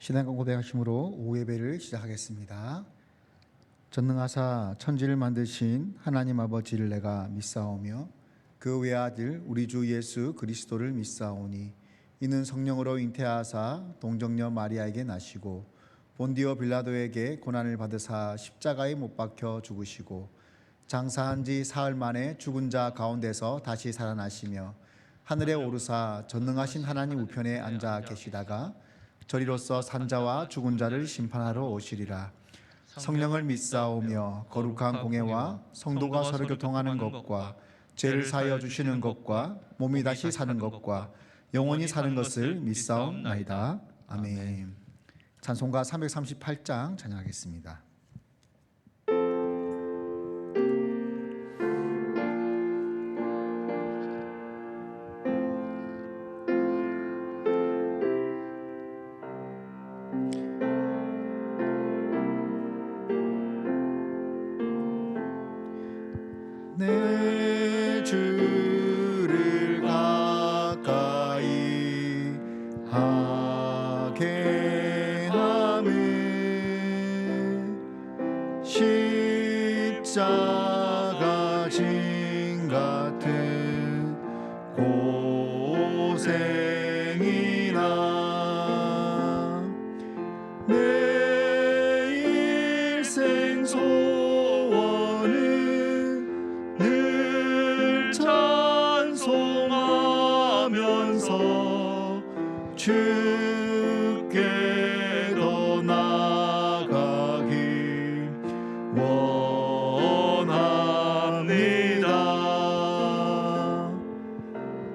신앙과 고백하심으로 오후 예배를 시작하겠습니다. 전능하사 천지를 만드신 하나님 아버지를 내가 믿사오며 그 외아들 우리 주 예수 그리스도를 믿사오니 이는 성령으로 잉태하사 동정녀 마리아에게 나시고 본디오 빌라도에게 고난을 받으사 십자가에 못 박혀 죽으시고 장사한 지 사흘 만에 죽은 자 가운데서 다시 살아나시며 하늘에 오르사 전능하신 하나님 우편에 앉아 계시다가 저리로서 산자와 죽은 자를 심판하러 오시리라. 성령을 믿사오며 거룩한 공회와 성도가 서로 교통하는 것과 죄를 사하여 주시는 것과 몸이 다시 사는 것과 영원히 사는 것을 믿사옵나이다. 아멘. 찬송가 338장 찬양하겠습니다. 내 주를 가까이 하게 하매 십자가 진 같은 고생이나 내 일생 소원은 늘 찬송하면서 주께 더 나아가길 원합니다.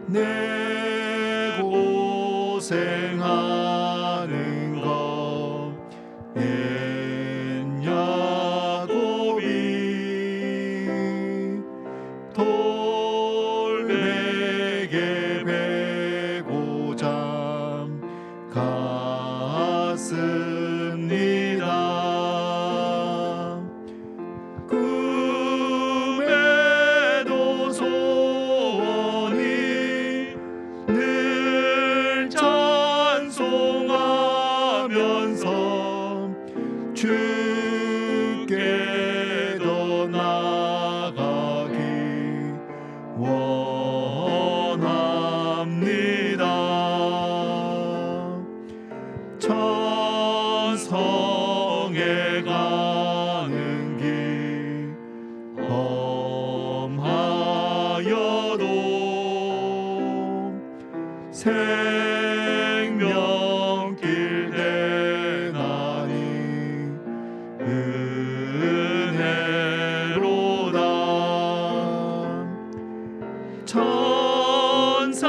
내 고생하는 것 옛 야곱이 돌베개 베고 잠 갔습니다. 꿈에도 소원이 늘 찬송하면서 주께 더 나아가기 원합니다. 천성에 가는 길 험하여도 생명길 대나니 은혜로다. 천사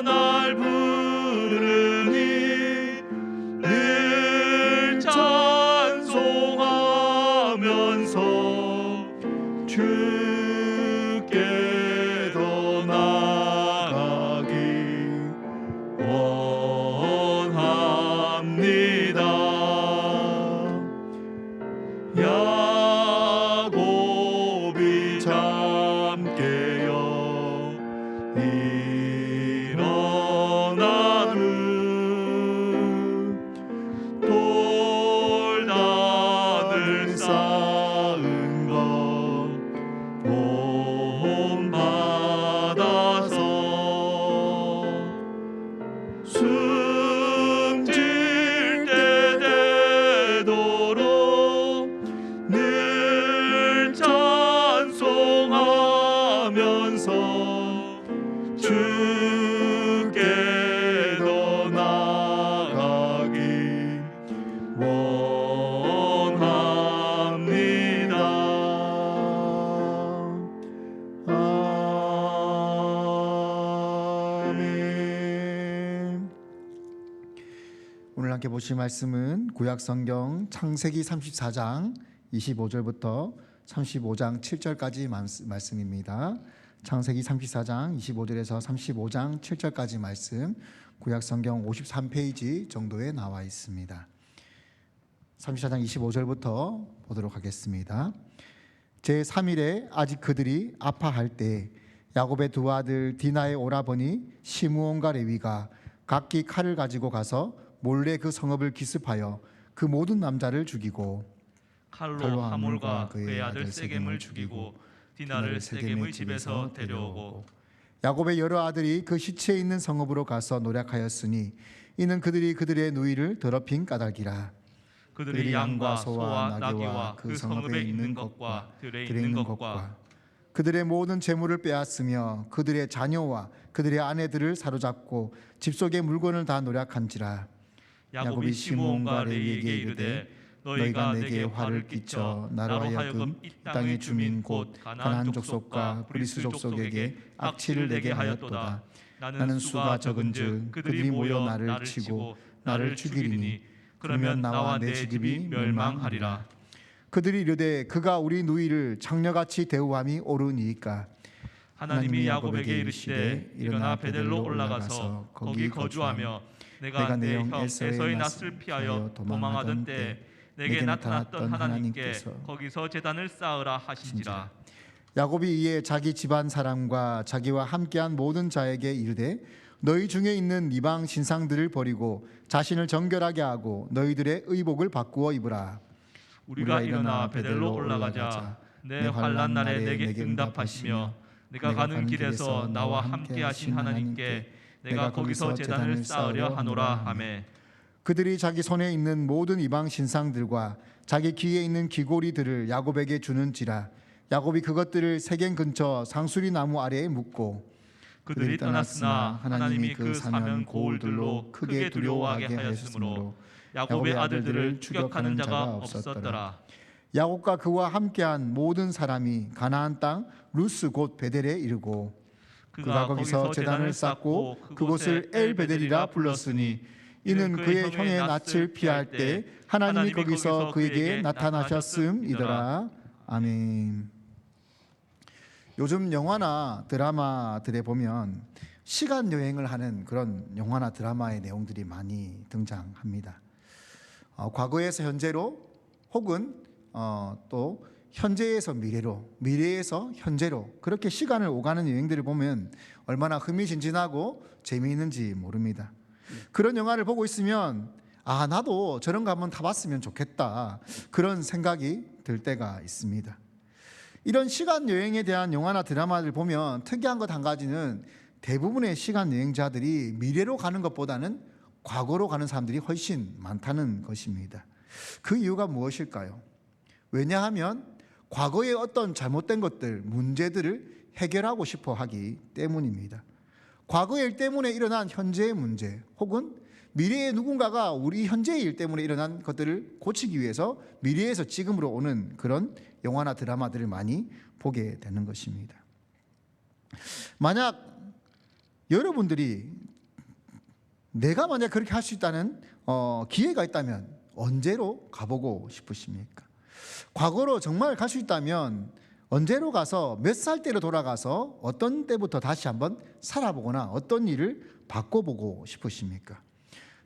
날 부르니 늘 찬송하면서 주께 더 나아가기 원합니다. 야곱이 잠 깨어 일어나는 돌단을 쌓은 것 본받아서 숨질 때 되도록 늘 찬송하면서 주께 더 나아가기 원합니다. 아멘. 오늘 함께 보실 말씀은 구약성경 창세기 34장 25절부터 35장 7절까지 말씀입니다. 창세기 34장 25절에서 35장 7절까지 말씀, 구약성경 53페이지 정도에 나와 있습니다. 34장 25절부터 보도록 하겠습니다. 제3일에 아직 그들이 아파할 때 야곱의 두 아들 디나의 오라버니 시므온과 레위가 각기 칼을 가지고 가서 몰래 그 성읍을 기습하여 그 모든 남자를 죽이고 칼로 하몰과 그의 아들 세겜을 죽이고 디나를 세겜의 집에서 데려오고 야곱의 여러 아들이 그 시체에 있는 성읍으로 가서 노력하였으니 이는 그들이 그들의 누이를 더럽힌 까닭이라. 그들이 양과 소와 나귀와 그 성읍에 있는 것과 들에 있는 것과 그들의 모든 재물을 빼앗으며 그들의 자녀와 그들의 아내들을 사로잡고 집 속의 물건을 다 노략한지라. 야곱이 시므온과 레위에게 이르되 너희가 내게 화를 끼쳐 나로 하여금 이 땅의 주민 곧 가나안 족속과 브리스 족속에게 악취를 내게 하였도다. 나는 수가 적은즉 그들이 모여 나를 치고 나를 죽이리니 그러면 나와 내 집이 멸망하리라. 그들이 이르되 그가 우리 누이를 장녀같이 대우함이 옳으니이까. 하나님이 야곱에게 이르시되 일어나 베델로 올라가서 거기 거주하며 내가 내 형 에서의 낯을 피하여 도망하던 때에 내게 나타났던 하나님께서 거기서 제단을 쌓으라 하신지라. 야곱이 이에 자기 집안 사람과 자기와 함께한 모든 자에게 이르되 너희 중에 있는 이방 신상들을 버리고 자신을 정결하게 하고 너희들의 의복을 바꾸어 입으라. 우리가 일어나 베델로 올라가자. 내 환난 날에 내게 응답하시며 내가 가는 길에서 나와 함께 하신 하나님께 내가 거기서 제단을 쌓으려 하노라 하매 그들이 자기 손에 있는 모든 이방 신상들과 자기 귀에 있는 귀고리들을 야곱에게 주는지라. 야곱이 그것들을 세겜 근처 상수리 나무 아래에 묻고 그들이 떠났으나 하나님이 그 사면 고울들로 크게 두려워하게 하였으므로 야곱의 아들들을 추격하는 자가 없었더라. 야곱과 그와 함께한 모든 사람이 가나안 땅 루스 곧 베델에 이르고 그가 거기서 제단을 쌓고 그곳을 엘베델이라 불렀으니 이는 그의 형의 낯을 피할 때 하나님이 거기서 그에게 나타나셨음이더라. 아멘. 요즘 영화나 드라마들에 보면 시간 여행을 하는 그런 영화나 드라마의 내용들이 많이 등장합니다. 과거에서 현재로 혹은 또 현재에서 미래로, 미래에서 현재로 그렇게 시간을 오가는 여행들을 보면 얼마나 흥미진진하고 재미있는지 모릅니다. 그런 영화를 보고 있으면 나도 저런 거 한번 타봤으면 좋겠다 그런 생각이 들 때가 있습니다. 이런 시간 여행에 대한 영화나 드라마를 보면 특이한 것 한 가지는 대부분의 시간 여행자들이 미래로 가는 것보다는 과거로 가는 사람들이 훨씬 많다는 것입니다. 그 이유가 무엇일까요? 왜냐하면 과거의 어떤 잘못된 것들, 문제들을 해결하고 싶어 하기 때문입니다. 과거의 일 때문에 일어난 현재의 문제 혹은 미래의 누군가가 우리 현재의 일 때문에 일어난 것들을 고치기 위해서 미래에서 지금으로 오는 그런 영화나 드라마들을 많이 보게 되는 것입니다. 만약 여러분들이 내가 만약 그렇게 할 수 있다는 기회가 있다면 언제로 가보고 싶으십니까? 과거로 정말 갈 수 있다면 언제로 가서 몇 살 때로 돌아가서 어떤 때부터 다시 한번 살아보거나 어떤 일을 바꿔보고 싶으십니까?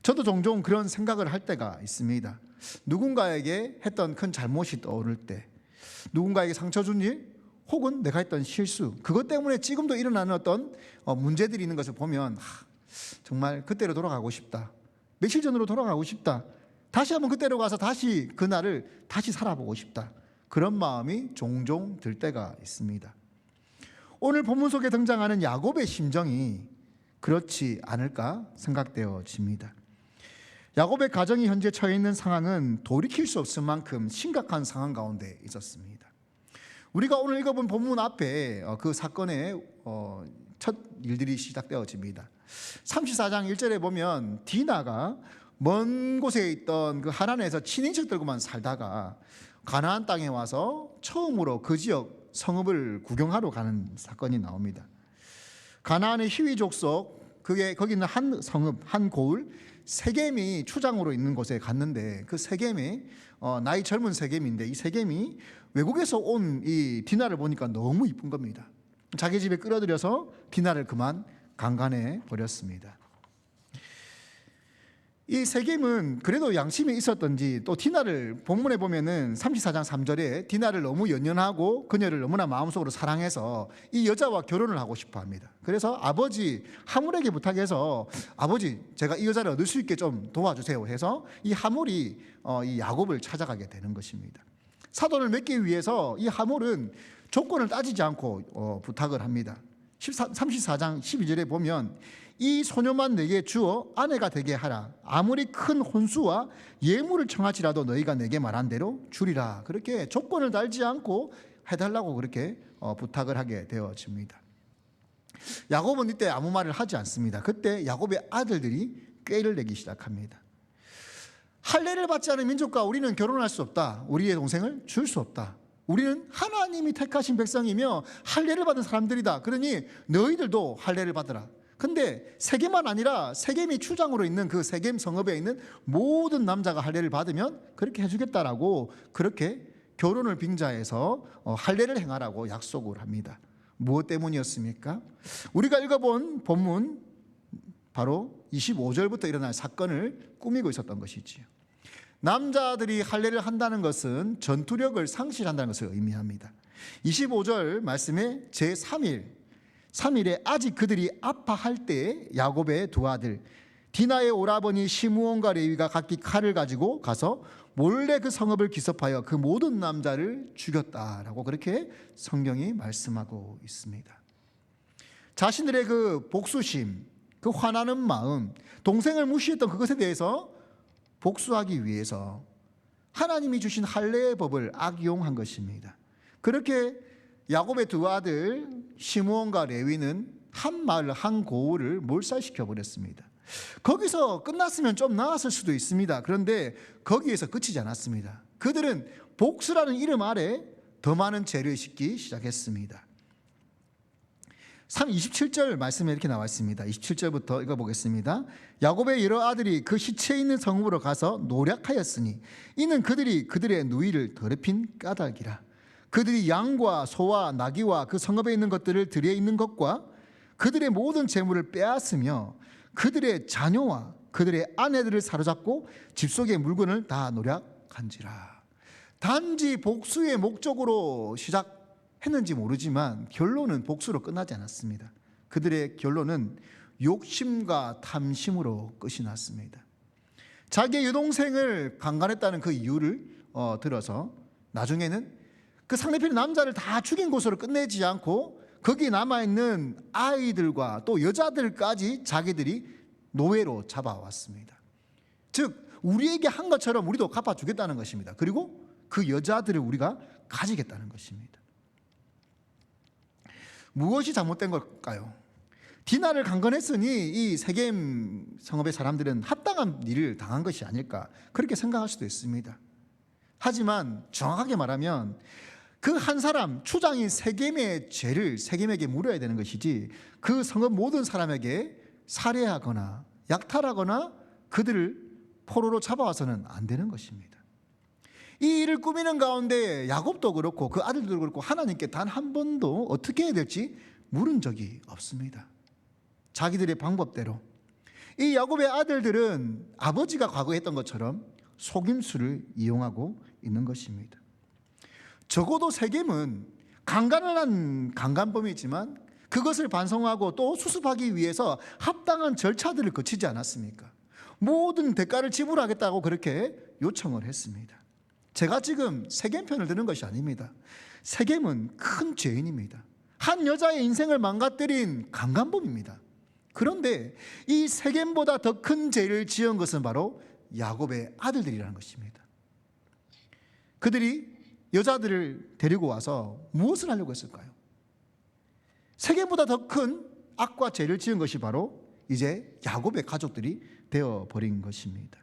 저도 종종 그런 생각을 할 때가 있습니다. 누군가에게 했던 큰 잘못이 떠오를 때, 누군가에게 상처 준 일, 혹은 내가 했던 실수, 그것 때문에 지금도 일어나는 어떤 문제들이 있는 것을 보면 정말 그때로 돌아가고 싶다. 며칠 전으로 돌아가고 싶다. 다시 한번 그때로 가서 다시 그날을 다시 살아보고 싶다. 그런 마음이 종종 들 때가 있습니다. 오늘 본문 속에 등장하는 야곱의 심정이 그렇지 않을까 생각되어집니다. 야곱의 가정이 현재 처해 있는 상황은 돌이킬 수 없을 만큼 심각한 상황 가운데 있었습니다. 우리가 오늘 읽어본 본문 앞에 그 사건의 첫 일들이 시작되어집니다. 34장 1절에 보면 디나가 먼 곳에 있던 그 하란에서 친인척들과만 살다가 가나안 땅에 와서 처음으로 그 지역 성읍을 구경하러 가는 사건이 나옵니다. 가나안의 히위 족속 거기 있는 한 성읍, 한 고을 세겜이 추장으로 있는 곳에 갔는데 그 세겜이 나이 젊은 세겜인데 이 세겜이 외국에서 온 이 디나를 보니까 너무 이쁜 겁니다. 자기 집에 끌어들여서 디나를 그만 강간해 버렸습니다. 이 세겜은 그래도 양심이 있었던지 또 디나를 본문에 보면은 34장 3절에 디나를 너무 연연하고 그녀를 너무나 마음속으로 사랑해서 이 여자와 결혼을 하고 싶어 합니다. 그래서 아버지 하물에게 부탁해서 아버지 제가 이 여자를 얻을 수 있게 좀 도와주세요 해서 이 하물이 이 야곱을 찾아가게 되는 것입니다. 사돈을 맺기 위해서 이 하물은 조건을 따지지 않고 부탁을 합니다. 34장 12절에 보면 이 소녀만 내게 주어 아내가 되게 하라. 아무리 큰 혼수와 예물을 청할지라도 너희가 내게 말한 대로 주리라. 그렇게 조건을 달지 않고 해달라고 그렇게 부탁을 하게 되어집니다. 야곱은 이때 아무 말을 하지 않습니다. 그때 야곱의 아들들이 꾀를 내기 시작합니다. 할례를 받지 않은 민족과 우리는 결혼할 수 없다. 우리의 동생을 줄 수 없다. 우리는 하나님이 택하신 백성이며 할례를 받은 사람들이다. 그러니 너희들도 할례를 받으라. 근데 세겜만 아니라 세겜이 추장으로 있는 그 세겜 성읍에 있는 모든 남자가 할례를 받으면 그렇게 해주겠다라고 그렇게 결혼을 빙자해서 할례를 행하라고 약속을 합니다. 무엇 때문이었습니까? 우리가 읽어본 본문 바로 25절부터 일어날 사건을 꾸미고 있었던 것이지요. 남자들이 할례를 한다는 것은 전투력을 상실한다는 것을 의미합니다. 25절 말씀에 제3일에 아직 그들이 아파할 때 야곱의 두 아들 디나의 오라버니 시므온과 레위가 각기 칼을 가지고 가서 몰래 그 성읍을 기습하여 그 모든 남자를 죽였다라고 그렇게 성경이 말씀하고 있습니다. 자신들의 그 복수심, 그 화나는 마음, 동생을 무시했던 그것에 대해서 복수하기 위해서 하나님이 주신 할례의 법을 악용한 것입니다. 그렇게 야곱의 두 아들 시므온과 레위는 한 마을 한 고을을 몰살시켜 버렸습니다. 거기서 끝났으면 좀 나았을 수도 있습니다. 그런데 거기에서 그치지 않았습니다. 그들은 복수라는 이름 아래 더 많은 죄를 짓기 시작했습니다. 27절 말씀에 이렇게 나와 있습니다. 27절부터 읽어보겠습니다. 야곱의 여러 아들이 그 시체 있는 성읍으로 가서 노략하였으니 이는 그들이 그들의 누이를 더럽힌 까닭이라. 그들이 양과 소와 나귀와 그 성읍에 있는 것들을 들여 있는 것과 그들의 모든 재물을 빼앗으며 그들의 자녀와 그들의 아내들을 사로잡고 집 속의 물건을 다 노략한지라. 단지 복수의 목적으로 시작했는지 모르지만 결론은 복수로 끝나지 않았습니다. 그들의 결론은 욕심과 탐심으로 끝이 났습니다. 자기의 여동생을 강간했다는 그 이유를 들어서 나중에는 그 상대편의 남자를 다 죽인 곳으로 끝내지 않고 거기 남아있는 아이들과 또 여자들까지 자기들이 노예로 잡아왔습니다. 즉 우리에게 한 것처럼 우리도 갚아주겠다는 것입니다. 그리고 그 여자들을 우리가 가지겠다는 것입니다. 무엇이 잘못된 걸까요? 디나를 강간했으니 이 세겜 성읍의 사람들은 합당한 일을 당한 것이 아닐까 그렇게 생각할 수도 있습니다. 하지만 정확하게 말하면 그 한 사람 추장인 세겜의 죄를 세겜에게 물어야 되는 것이지 그 성읍 모든 사람에게 살해하거나 약탈하거나 그들을 포로로 잡아와서는 안 되는 것입니다. 이 일을 꾸미는 가운데 야곱도 그렇고 그 아들도 그렇고 하나님께 단 한 번도 어떻게 해야 될지 물은 적이 없습니다. 자기들의 방법대로. 이 야곱의 아들들은 아버지가 과거에 했던 것처럼 속임수를 이용하고 있는 것입니다. 적어도 세겜은 강간을 한 강간범이지만 그것을 반성하고 또 수습하기 위해서 합당한 절차들을 거치지 않았습니까? 모든 대가를 지불하겠다고 그렇게 요청을 했습니다. 제가 지금 세겜 편을 드는 것이 아닙니다. 세겜은 큰 죄인입니다. 한 여자의 인생을 망가뜨린 강간범입니다. 그런데 이 세겜보다 더 큰 죄를 지은 것은 바로 야곱의 아들들이라는 것입니다. 그들이 여자들을 데리고 와서 무엇을 하려고 했을까요? 세겜보다 더 큰 악과 죄를 지은 것이 바로 이제 야곱의 가족들이 되어버린 것입니다.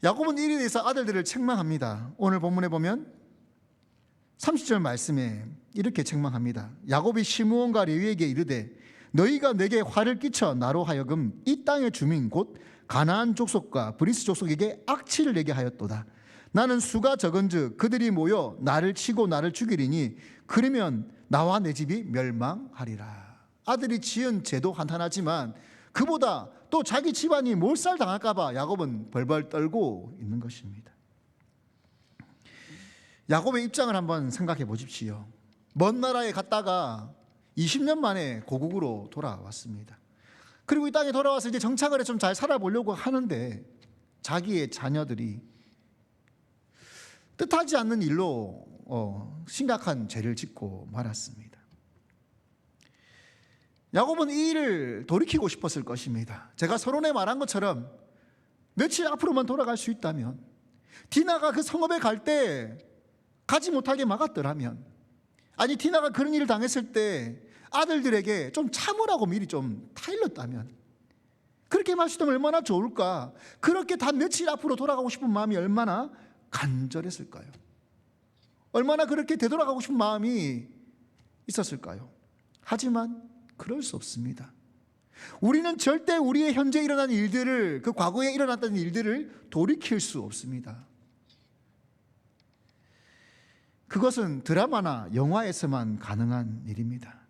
야곱은 이에 대해서 아들들을 책망합니다. 오늘 본문에 보면 30절 말씀에 이렇게 책망합니다. 야곱이 시므온과 레위에게 이르되 너희가 내게 화를 끼쳐 나로 하여금 이 땅의 주민 곧 가나안 족속과 브리스 족속에게 악취를 내게 하였도다. 나는 수가 적은즉 그들이 모여 나를 치고 나를 죽이리니 그러면 나와 내 집이 멸망하리라. 아들이 지은 죄도 한탄하지만 그보다 또 자기 집안이 몰살 당할까 봐 야곱은 벌벌 떨고 있는 것입니다. 야곱의 입장을 한번 생각해 보십시오. 먼 나라에 갔다가 20년 만에 고국으로 돌아왔습니다. 그리고 이 땅에 돌아와서 이제 정착을 해 좀 잘 살아보려고 하는데 자기의 자녀들이 뜻하지 않는 일로 심각한 죄를 짓고 말았습니다. 야곱은 이 일을 돌이키고 싶었을 것입니다. 제가 서론에 말한 것처럼 며칠 앞으로만 돌아갈 수 있다면, 디나가 그 성읍에 갈 때 가지 못하게 막았더라면, 아니 디나가 그런 일을 당했을 때 아들들에게 좀 참으라고 미리 좀 타일렀다면, 그렇게 말했으면 얼마나 좋을까. 그렇게 단 며칠 앞으로 돌아가고 싶은 마음이 얼마나 간절했을까요? 얼마나 그렇게 되돌아가고 싶은 마음이 있었을까요? 하지만 그럴 수 없습니다. 우리는 절대 우리의 현재 일어난 일들을, 그 과거에 일어났던 일들을 돌이킬 수 없습니다. 그것은 드라마나 영화에서만 가능한 일입니다.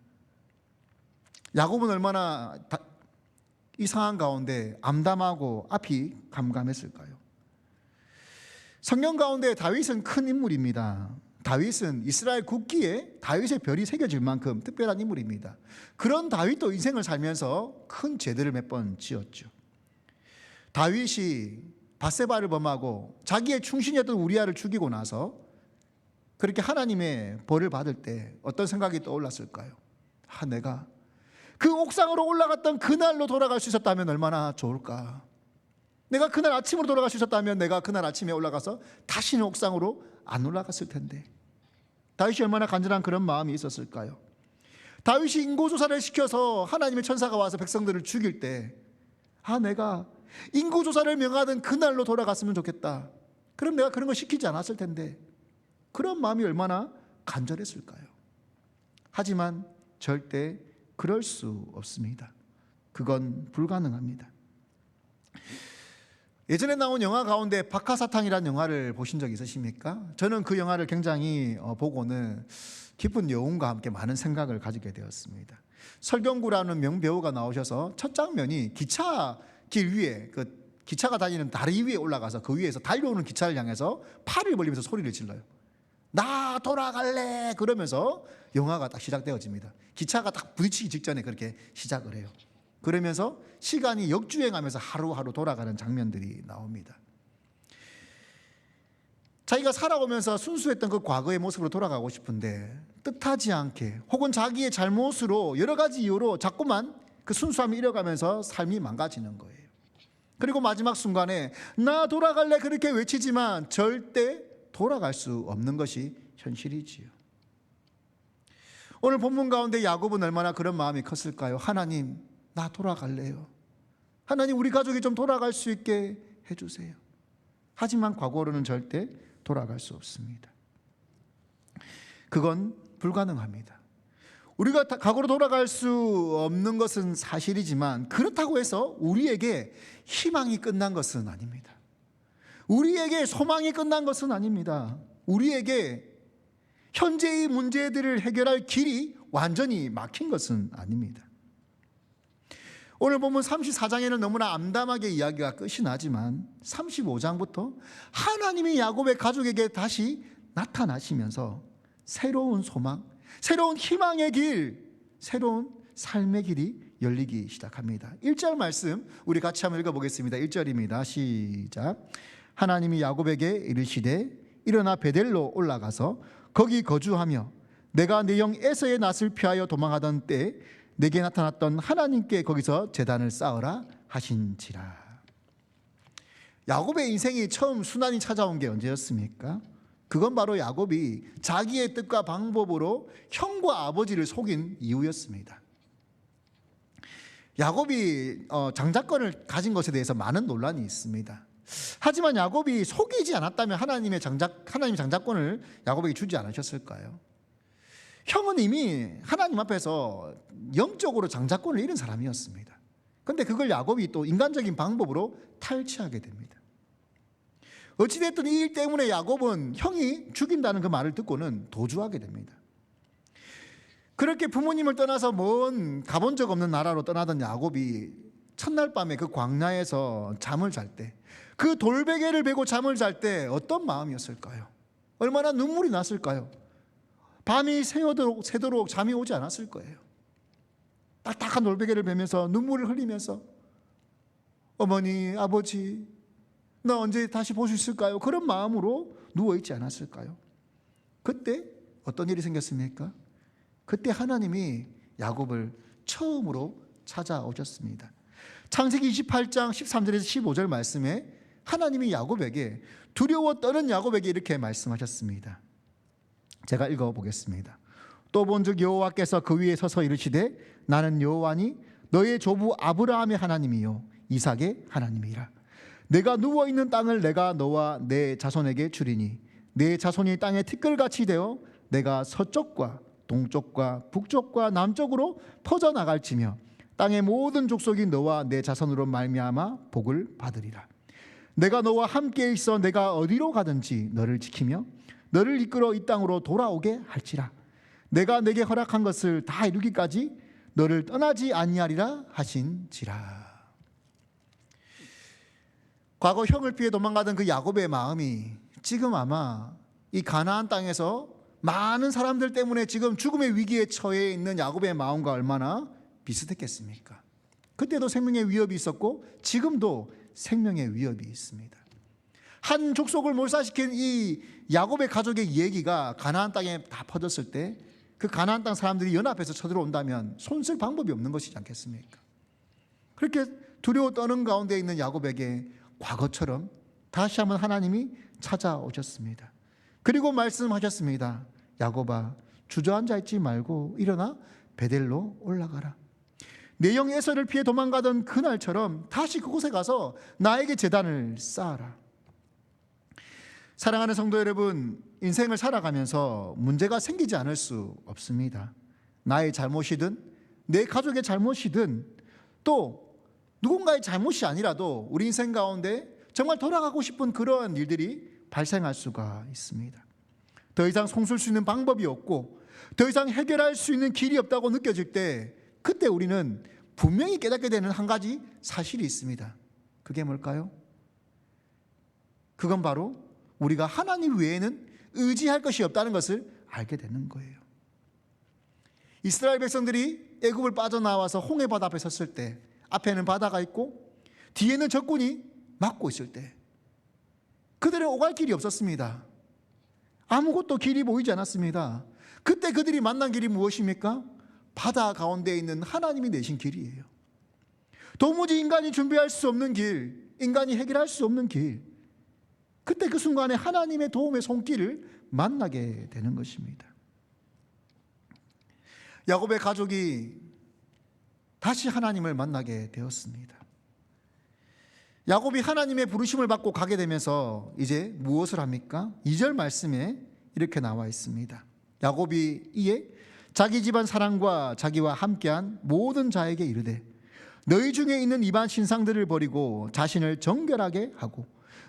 야곱은 얼마나 이 상황 가운데 암담하고 앞이 감감했을까요? 성경 가운데 다윗은 큰 인물입니다. 다윗은 이스라엘 국기에 다윗의 별이 새겨질 만큼 특별한 인물입니다. 그런 다윗도 인생을 살면서 큰 죄들을 몇 번 지었죠. 다윗이 밧세바를 범하고 자기의 충신이었던 우리아를 죽이고 나서 그렇게 하나님의 벌을 받을 때 어떤 생각이 떠올랐을까요? 내가 그 옥상으로 올라갔던 그날로 돌아갈 수 있었다면 얼마나 좋을까. 내가 그날 아침으로 돌아갈 수 있었다면 내가 그날 아침에 올라가서 다시는 옥상으로 안 올라갔을 텐데. 다윗이 얼마나 간절한 그런 마음이 있었을까요? 다윗이 인고조사를 시켜서 하나님의 천사가 와서 백성들을 죽일 때 내가 인고조사를 명하던 그날로 돌아갔으면 좋겠다. 그럼 내가 그런 거 시키지 않았을 텐데. 그런 마음이 얼마나 간절했을까요? 하지만 절대 그럴 수 없습니다. 그건 불가능합니다. 예전에 나온 영화 가운데 박하사탕이라는 영화를 보신 적 있으십니까? 저는 그 영화를 굉장히 보고는 깊은 여운과 함께 많은 생각을 가지게 되었습니다. 설경구라는 명배우가 나오셔서 첫 장면이 기차길 위에, 그 기차가 다니는 다리 위에 올라가서 그 위에서 달려오는 기차를 향해서 팔을 벌리면서 소리를 질러요. 나 돌아갈래! 그러면서 영화가 딱 시작되어집니다. 기차가 딱 부딪히기 직전에 그렇게 시작을 해요. 그러면서 시간이 역주행하면서 하루하루 돌아가는 장면들이 나옵니다. 자기가 살아오면서 순수했던 그 과거의 모습으로 돌아가고 싶은데 뜻하지 않게 혹은 자기의 잘못으로 여러 가지 이유로 자꾸만 그 순수함이 잃어가면서 삶이 망가지는 거예요. 그리고 마지막 순간에 나 돌아갈래 그렇게 외치지만 절대 돌아갈 수 없는 것이 현실이지요. 오늘 본문 가운데 야곱은 얼마나 그런 마음이 컸을까요? 하나님, 나 돌아갈래요. 하나님, 우리 가족이 좀 돌아갈 수 있게 해주세요. 하지만 과거로는 절대 돌아갈 수 없습니다. 그건 불가능합니다. 우리가 과거로 돌아갈 수 없는 것은 사실이지만 그렇다고 해서 우리에게 희망이 끝난 것은 아닙니다. 우리에게 소망이 끝난 것은 아닙니다. 우리에게 현재의 문제들을 해결할 길이 완전히 막힌 것은 아닙니다. 오늘 보면 34장에는 너무나 암담하게 이야기가 끝이 나지만 35장부터 하나님이 야곱의 가족에게 다시 나타나시면서 새로운 소망, 새로운 희망의 길, 새로운 삶의 길이 열리기 시작합니다. 1절 말씀 우리 같이 한번 읽어보겠습니다. 1절입니다. 시작. 하나님이 야곱에게 이르시되 일어나 베델로 올라가서 거기 거주하며 내가 내 형 에서의 낫을 피하여 도망하던 때 내게 나타났던 하나님께 거기서 제단을 쌓으라 하신지라. 야곱의 인생이 처음 순환이 찾아온 게 언제였습니까? 그건 바로 야곱이 자기의 뜻과 방법으로 형과 아버지를 속인 이유였습니다. 야곱이 장자권을 가진 것에 대해서 많은 논란이 있습니다. 하지만 야곱이 속이지 않았다면 하나님 장자권을 야곱에게 주지 않으셨을까요? 형은 이미 하나님 앞에서 영적으로 장자권을 잃은 사람이었습니다. 그런데 그걸 야곱이 또 인간적인 방법으로 탈취하게 됩니다. 어찌됐든 이 일 때문에 야곱은 형이 죽인다는 그 말을 듣고는 도주하게 됩니다. 그렇게 부모님을 떠나서 먼 가본 적 없는 나라로 떠나던 야곱이 첫날 밤에 그 광야에서 잠을 잘 때, 그 돌베개를 베고 잠을 잘 때 어떤 마음이었을까요? 얼마나 눈물이 났을까요? 밤이 새도록 잠이 오지 않았을 거예요. 딱딱한 돌베개를 베면서 눈물을 흘리면서 어머니, 아버지, 나 언제 다시 볼 수 있을까요? 그런 마음으로 누워있지 않았을까요? 그때 어떤 일이 생겼습니까? 그때 하나님이 야곱을 처음으로 찾아오셨습니다. 창세기 28장 13절에서 15절 말씀에 하나님이 야곱에게, 두려워 떠는 야곱에게 이렇게 말씀하셨습니다. 제가 읽어보겠습니다. 또 본즉 여호와께서 그 위에 서서 이르시되 나는 여호와니 너의 조부 아브라함의 하나님이요 이삭의 하나님이라. 내가 누워있는 땅을 내가 너와 내 자손에게 주리니 내 자손이 땅에 티끌같이 되어 내가 서쪽과 동쪽과 북쪽과 남쪽으로 퍼져나갈지며 땅의 모든 족속이 너와 내 자손으로 말미암아 복을 받으리라. 내가 너와 함께 있어 내가 어디로 가든지 너를 지키며 너를 이끌어 이 땅으로 돌아오게 할지라. 내가 내게 허락한 것을 다 이루기까지 너를 떠나지 아니하리라 하신지라. 과거 형을 피해 도망가던 그 야곱의 마음이 지금 아마 이 가나안 땅에서 많은 사람들 때문에 지금 죽음의 위기에 처해 있는 야곱의 마음과 얼마나 비슷했겠습니까? 그때도 생명의 위협이 있었고 지금도 생명의 위협이 있습니다. 한 족속을 몰살시킨 이 야곱의 가족의 얘기가 가나안 땅에 다 퍼졌을 때 그 가나안 땅 사람들이 연합해서 쳐들어온다면 손쓸 방법이 없는 것이지 않겠습니까? 그렇게 두려워 떠는 가운데 있는 야곱에게 과거처럼 다시 한번 하나님이 찾아오셨습니다. 그리고 말씀하셨습니다. 야곱아, 주저앉아 있지 말고 일어나 베델로 올라가라. 내 형 에서를 피해 도망가던 그날처럼 다시 그곳에 가서 나에게 제단을 쌓아라. 사랑하는 성도 여러분, 인생을 살아가면서 문제가 생기지 않을 수 없습니다. 나의 잘못이든 내 가족의 잘못이든 또 누군가의 잘못이 아니라도 우리 인생 가운데 정말 돌아가고 싶은 그러한 일들이 발생할 수가 있습니다. 더 이상 송출 수 있는 방법이 없고 더 이상 해결할 수 있는 길이 없다고 느껴질 때, 그때 우리는 분명히 깨닫게 되는 한 가지 사실이 있습니다. 그게 뭘까요? 그건 바로 우리가 하나님 외에는 의지할 것이 없다는 것을 알게 되는 거예요. 이스라엘 백성들이 애굽을 빠져나와서 홍해 바다 앞에 섰을 때 앞에는 바다가 있고 뒤에는 적군이 막고 있을 때 그들은 오갈 길이 없었습니다. 아무것도 길이 보이지 않았습니다. 그때 그들이 만난 길이 무엇입니까? 바다 가운데 있는 하나님이 내신 길이에요. 도무지 인간이 준비할 수 없는 길, 인간이 해결할 수 없는 길. 그때 그 순간에 하나님의 도움의 손길을 만나게 되는 것입니다. 야곱의 가족이 다시 하나님을 만나게 되었습니다. 야곱이 하나님의 부르심을 받고 가게 되면서 이제 무엇을 합니까? 2절 말씀에 이렇게 나와 있습니다. 야곱이 이에 자기 집안 사람과 자기와 함께한 모든 자에게 이르되 너희 중에 있는 이방 신상들을 버리고 자신을 정결하게 하고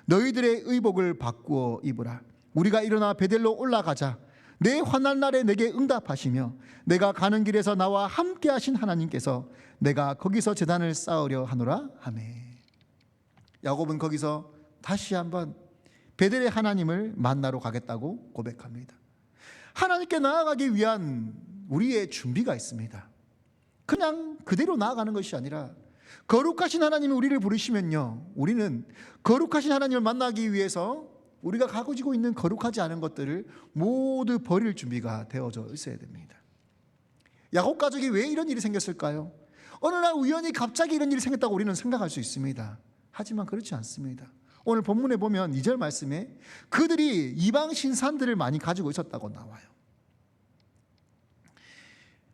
너희들의 의복을 바꾸어 입으라. 우리가 일어나 베델로 올라가자. 내 환난 날에 내게 응답하시며 내가 가는 길에서 나와 함께 하신 하나님께서 내가 거기서 제단을 쌓으려 하노라 하매. 야곱은 거기서 다시 한번 베델의 하나님을 만나러 가겠다고 고백합니다. 하나님께 나아가기 위한 우리의 준비가 있습니다. 그냥 그대로 나아가는 것이 아니라 거룩하신 하나님이 우리를 부르시면요, 우리는 거룩하신 하나님을 만나기 위해서 우리가 가지고 있는 거룩하지 않은 것들을 모두 버릴 준비가 되어져 있어야 됩니다. 야곱 가족이 왜 이런 일이 생겼을까요? 어느 날 우연히 갑자기 이런 일이 생겼다고 우리는 생각할 수 있습니다. 하지만 그렇지 않습니다. 오늘 본문에 보면 2절 말씀에 그들이 이방 신산들을 많이 가지고 있었다고 나와요.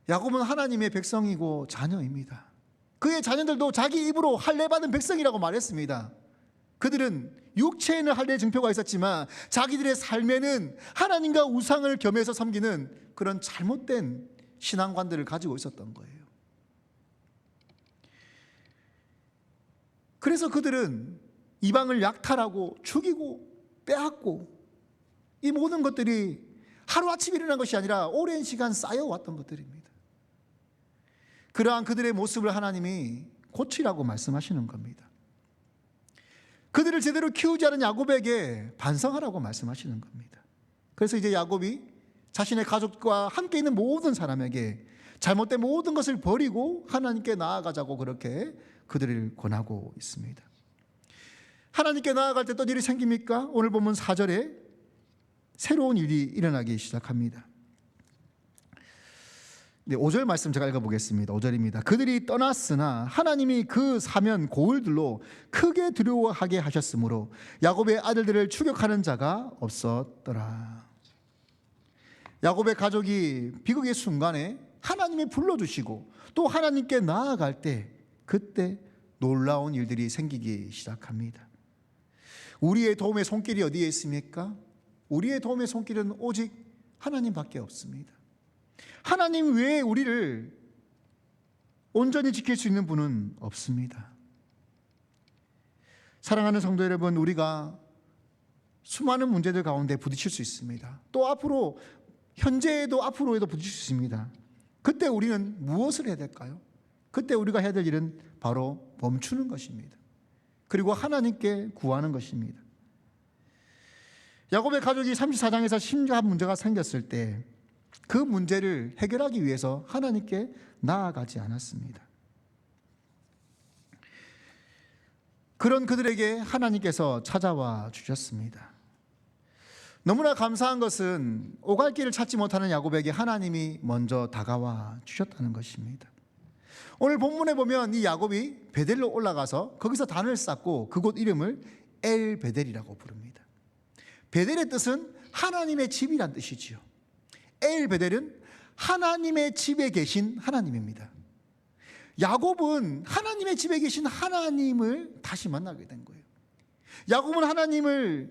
야곱은 하나님의 백성이고 자녀입니다. 그의 자녀들도 자기 입으로 할례받은 백성이라고 말했습니다. 그들은 육체에는 할례 증표가 있었지만 자기들의 삶에는 하나님과 우상을 겸해서 섬기는 그런 잘못된 신앙관들을 가지고 있었던 거예요. 그래서 그들은 이방을 약탈하고 죽이고 빼앗고 이 모든 것들이 하루아침에 일어난 것이 아니라 오랜 시간 쌓여왔던 것들입니다. 그러한 그들의 모습을 하나님이 고치라고 말씀하시는 겁니다. 그들을 제대로 키우지 않은 야곱에게 반성하라고 말씀하시는 겁니다. 그래서 이제 야곱이 자신의 가족과 함께 있는 모든 사람에게 잘못된 모든 것을 버리고 하나님께 나아가자고 그렇게 그들을 권하고 있습니다. 하나님께 나아갈 때 어떤 일이 생깁니까? 오늘 보면 4절에 새로운 일이 일어나기 시작합니다. 5절 말씀 제가 읽어보겠습니다. 5절입니다. 그들이 떠났으나 하나님이 그 사면 고을들로 크게 두려워하게 하셨으므로 야곱의 아들들을 추격하는 자가 없었더라. 야곱의 가족이 비극의 순간에 하나님이 불러주시고 또 하나님께 나아갈 때 그때 놀라운 일들이 생기기 시작합니다. 우리의 도움의 손길이 어디에 있습니까? 우리의 도움의 손길은 오직 하나님밖에 없습니다. 하나님 외에 우리를 온전히 지킬 수 있는 분은 없습니다. 사랑하는 성도 여러분, 우리가 수많은 문제들 가운데 부딪힐 수 있습니다. 또 앞으로 현재에도 앞으로에도 부딪힐 수 있습니다. 그때 우리는 무엇을 해야 될까요? 그때 우리가 해야 될 일은 바로 멈추는 것입니다. 그리고 하나님께 구하는 것입니다. 야곱의 가족이 34장에서 심각한 문제가 생겼을 때 그 문제를 해결하기 위해서 하나님께 나아가지 않았습니다. 그런 그들에게 하나님께서 찾아와 주셨습니다. 너무나 감사한 것은 오갈 길을 찾지 못하는 야곱에게 하나님이 먼저 다가와 주셨다는 것입니다. 오늘 본문에 보면 이 야곱이 베델로 올라가서 거기서 단을 쌓고 그곳 이름을 엘 베델이라고 부릅니다. 베델의 뜻은 하나님의 집이란 뜻이지요. 엘 베델은 하나님의 집에 계신 하나님입니다. 야곱은 하나님의 집에 계신 하나님을 다시 만나게 된 거예요. 야곱은 하나님을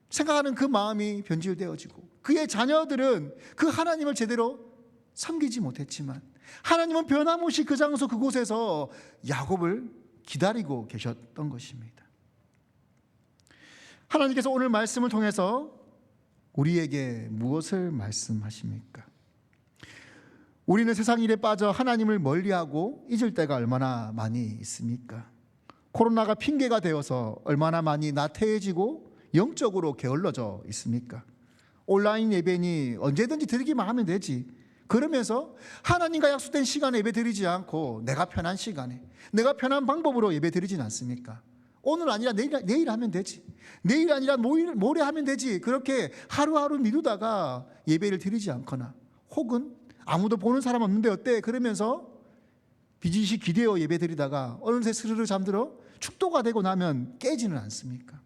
생각하는 그 마음이 변질되어지고 그의 자녀들은 그 하나님을 제대로 섬기지 못했지만 하나님은 변함없이 그 장소 그곳에서 야곱을 기다리고 계셨던 것입니다. 하나님께서 오늘 말씀을 통해서 우리에게 무엇을 말씀하십니까? 우리는 세상 일에 빠져 하나님을 멀리하고 잊을 때가 얼마나 많이 있습니까? 코로나가 핑계가 되어서 얼마나 많이 나태해지고 영적으로 게을러져 있습니까? 온라인 예배니 언제든지 드리기만 하면 되지. 그러면서 하나님과 약속된 시간에 예배 드리지 않고 내가 편한 시간에 내가 편한 방법으로 예배 드리진 않습니까? 오늘 아니라 내일 하면 되지. 내일 아니라 모레 하면 되지. 그렇게 하루하루 미루다가 예배를 드리지 않거나 혹은 아무도 보는 사람 없는데 어때? 그러면서 비지시 기대어 예배 드리다가 어느새 스르르 잠들어 축도가 되고 나면 깨지는 않습니까?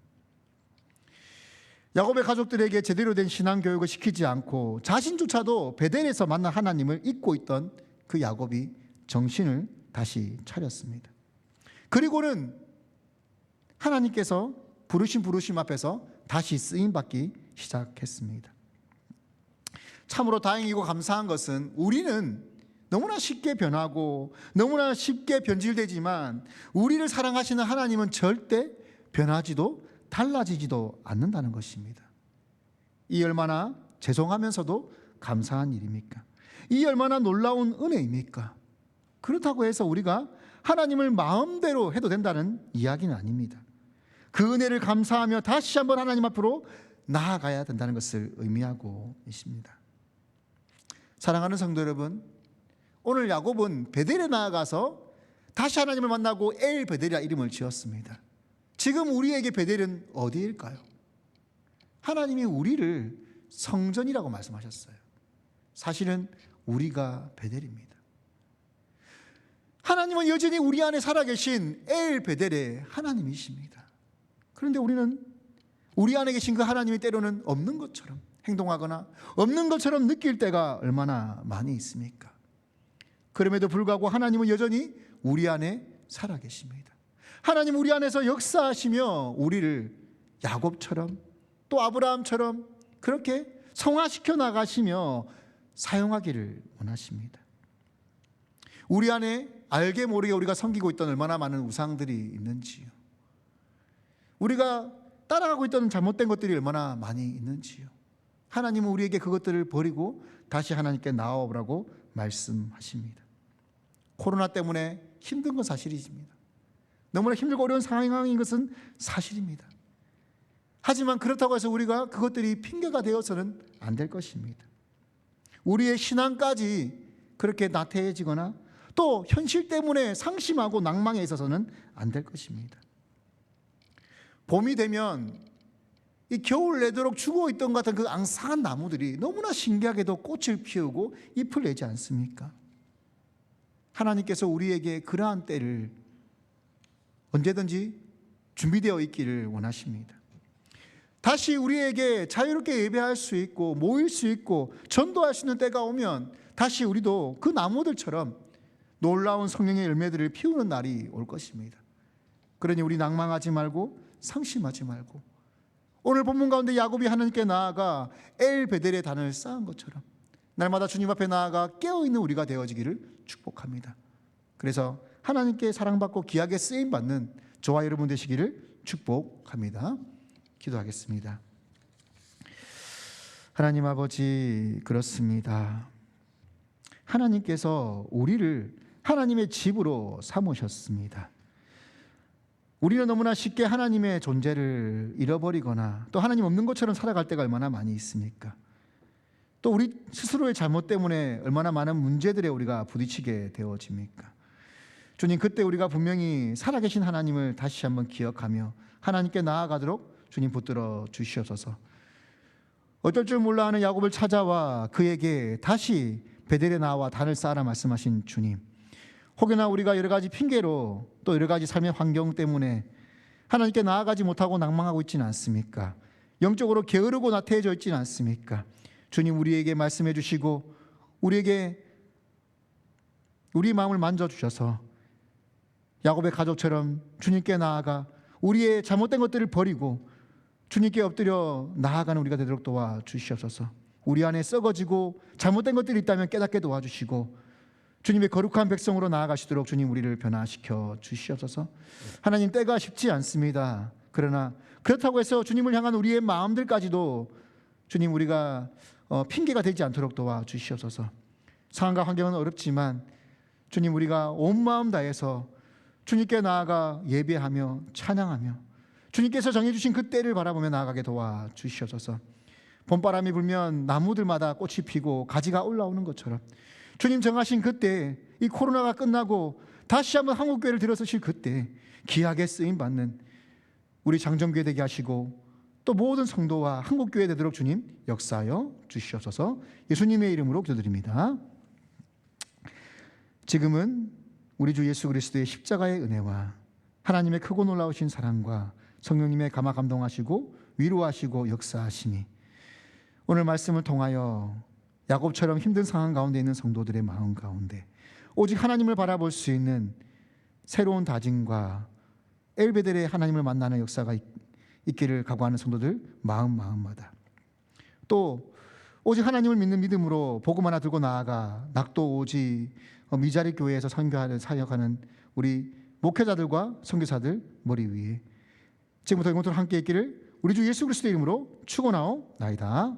야곱의 가족들에게 제대로 된 신앙교육을 시키지 않고 자신조차도 베델에서 만난 하나님을 잊고 있던 그 야곱이 정신을 다시 차렸습니다. 그리고는 하나님께서 부르심 앞에서 다시 쓰임받기 시작했습니다. 참으로 다행이고 감사한 것은 우리는 너무나 쉽게 변하고 너무나 쉽게 변질되지만 우리를 사랑하시는 하나님은 절대 변하지도 달라지지도 않는다는 것입니다. 이 얼마나 죄송하면서도 감사한 일입니까? 이 얼마나 놀라운 은혜입니까? 그렇다고 해서 우리가 하나님을 마음대로 해도 된다는 이야기는 아닙니다. 그 은혜를 감사하며 다시 한번 하나님 앞으로 나아가야 된다는 것을 의미하고 있습니다. 사랑하는 성도 여러분, 오늘 야곱은 베델에 나아가서 다시 하나님을 만나고 엘 베델이라 이름을 지었습니다. 지금 우리에게 베델은 어디일까요? 하나님이 우리를 성전이라고 말씀하셨어요. 사실은 우리가 베델입니다. 하나님은 여전히 우리 안에 살아계신 엘 베델의 하나님이십니다. 그런데 우리는 우리 안에 계신 그 하나님이 때로는 없는 것처럼 행동하거나 없는 것처럼 느낄 때가 얼마나 많이 있습니까? 그럼에도 불구하고 하나님은 여전히 우리 안에 살아계십니다. 하나님 우리 안에서 역사하시며 우리를 야곱처럼 또 아브라함처럼 그렇게 성화시켜 나가시며 사용하기를 원하십니다. 우리 안에 알게 모르게 우리가 섬기고 있던 얼마나 많은 우상들이 있는지요. 우리가 따라가고 있던 잘못된 것들이 얼마나 많이 있는지요. 하나님은 우리에게 그것들을 버리고 다시 하나님께 나아오라고 말씀하십니다. 코로나 때문에 힘든 건 사실입니다. 너무나 힘들고 어려운 상황인 것은 사실입니다. 하지만 그렇다고 해서 우리가 그것들이 핑계가 되어서는 안 될 것입니다. 우리의 신앙까지 그렇게 나태해지거나 또 현실 때문에 상심하고 낭망에 있어서는 안 될 것입니다. 봄이 되면 이 겨울 내도록 죽어 있던 것 같은 그 앙상한 나무들이 너무나 신기하게도 꽃을 피우고 잎을 내지 않습니까? 하나님께서 우리에게 그러한 때를 언제든지 준비되어 있기를 원하십니다. 다시 우리에게 자유롭게 예배할 수 있고 모일 수 있고 전도할 수 있는 때가 오면 다시 우리도 그 나무들처럼 놀라운 성령의 열매들을 피우는 날이 올 것입니다. 그러니 우리 낭망하지 말고 상심하지 말고 오늘 본문 가운데 야곱이 하나님께 나아가 엘베델의 단을 쌓은 것처럼 날마다 주님 앞에 나아가 깨어있는 우리가 되어지기를 축복합니다. 그래서 하나님께 사랑받고 귀하게 쓰임받는 저와 여러분 되시기를 축복합니다. 기도하겠습니다. 하나님 아버지, 그렇습니다. 하나님께서 우리를 하나님의 집으로 삼으셨습니다. 우리는 너무나 쉽게 하나님의 존재를 잃어버리거나 또 하나님 없는 것처럼 살아갈 때가 얼마나 많이 있습니까? 또 우리 스스로의 잘못 때문에 얼마나 많은 문제들에 우리가 부딪히게 되어집니까? 주님, 그때 우리가 분명히 살아계신 하나님을 다시 한번 기억하며 하나님께 나아가도록 주님 붙들어 주시옵소서. 어쩔 줄 몰라 하는 야곱을 찾아와 그에게 다시 베델에 나와 단을 쌓아라 말씀하신 주님, 혹여나 우리가 여러 가지 핑계로 또 여러 가지 삶의 환경 때문에 하나님께 나아가지 못하고 낭망하고 있지는 않습니까? 영적으로 게으르고 나태해져 있지는 않습니까? 주님, 우리에게 말씀해 주시고 우리에게 우리 마음을 만져주셔서 야곱의 가족처럼 주님께 나아가 우리의 잘못된 것들을 버리고 주님께 엎드려 나아가는 우리가 되도록 도와주시옵소서. 우리 안에 썩어지고 잘못된 것들이 있다면 깨닫게 도와주시고 주님의 거룩한 백성으로 나아가시도록 주님 우리를 변화시켜 주시옵소서. 하나님, 때가 쉽지 않습니다. 그러나 그렇다고 해서 주님을 향한 우리의 마음들까지도 주님 우리가 핑계가 되지 않도록 도와주시옵소서. 상황과 환경은 어렵지만 주님, 우리가 온 마음 다해서 주님께 나아가 예배하며 찬양하며 주님께서 정해주신 그 때를 바라보며 나아가게 도와주시옵소서. 봄바람이 불면 나무들마다 꽃이 피고 가지가 올라오는 것처럼 주님 정하신 그때, 이 코로나가 끝나고 다시 한번 한국교회를 들어서실 그때 귀하게 쓰임받는 우리 장정교회 되게 하시고 또 모든 성도와 한국교회 되도록 주님 역사하여 주시옵소서. 예수님의 이름으로 기도드립니다. 지금은 우리 주 예수 그리스도의 십자가의 은혜와 하나님의 크고 놀라우신 사랑과 성령님의 감화 감동하시고 위로하시고 역사하심이 오늘 말씀을 통하여 야곱처럼 힘든 상황 가운데 있는 성도들의 마음 가운데 오직 하나님을 바라볼 수 있는 새로운 다짐과 엘베델의 하나님을 만나는 역사가 있기를 각오하는 성도들 마음마다, 또 오직 하나님을 믿는 믿음으로 복음 하나 들고 나아가 낙도 오지 미자리 교회에서 선교하는 사역하는 우리 목회자들과 선교사들 머리 위에 지금부터 영원토록 함께 있기를 우리 주 예수 그리스도의 이름으로 축원하옵나이다.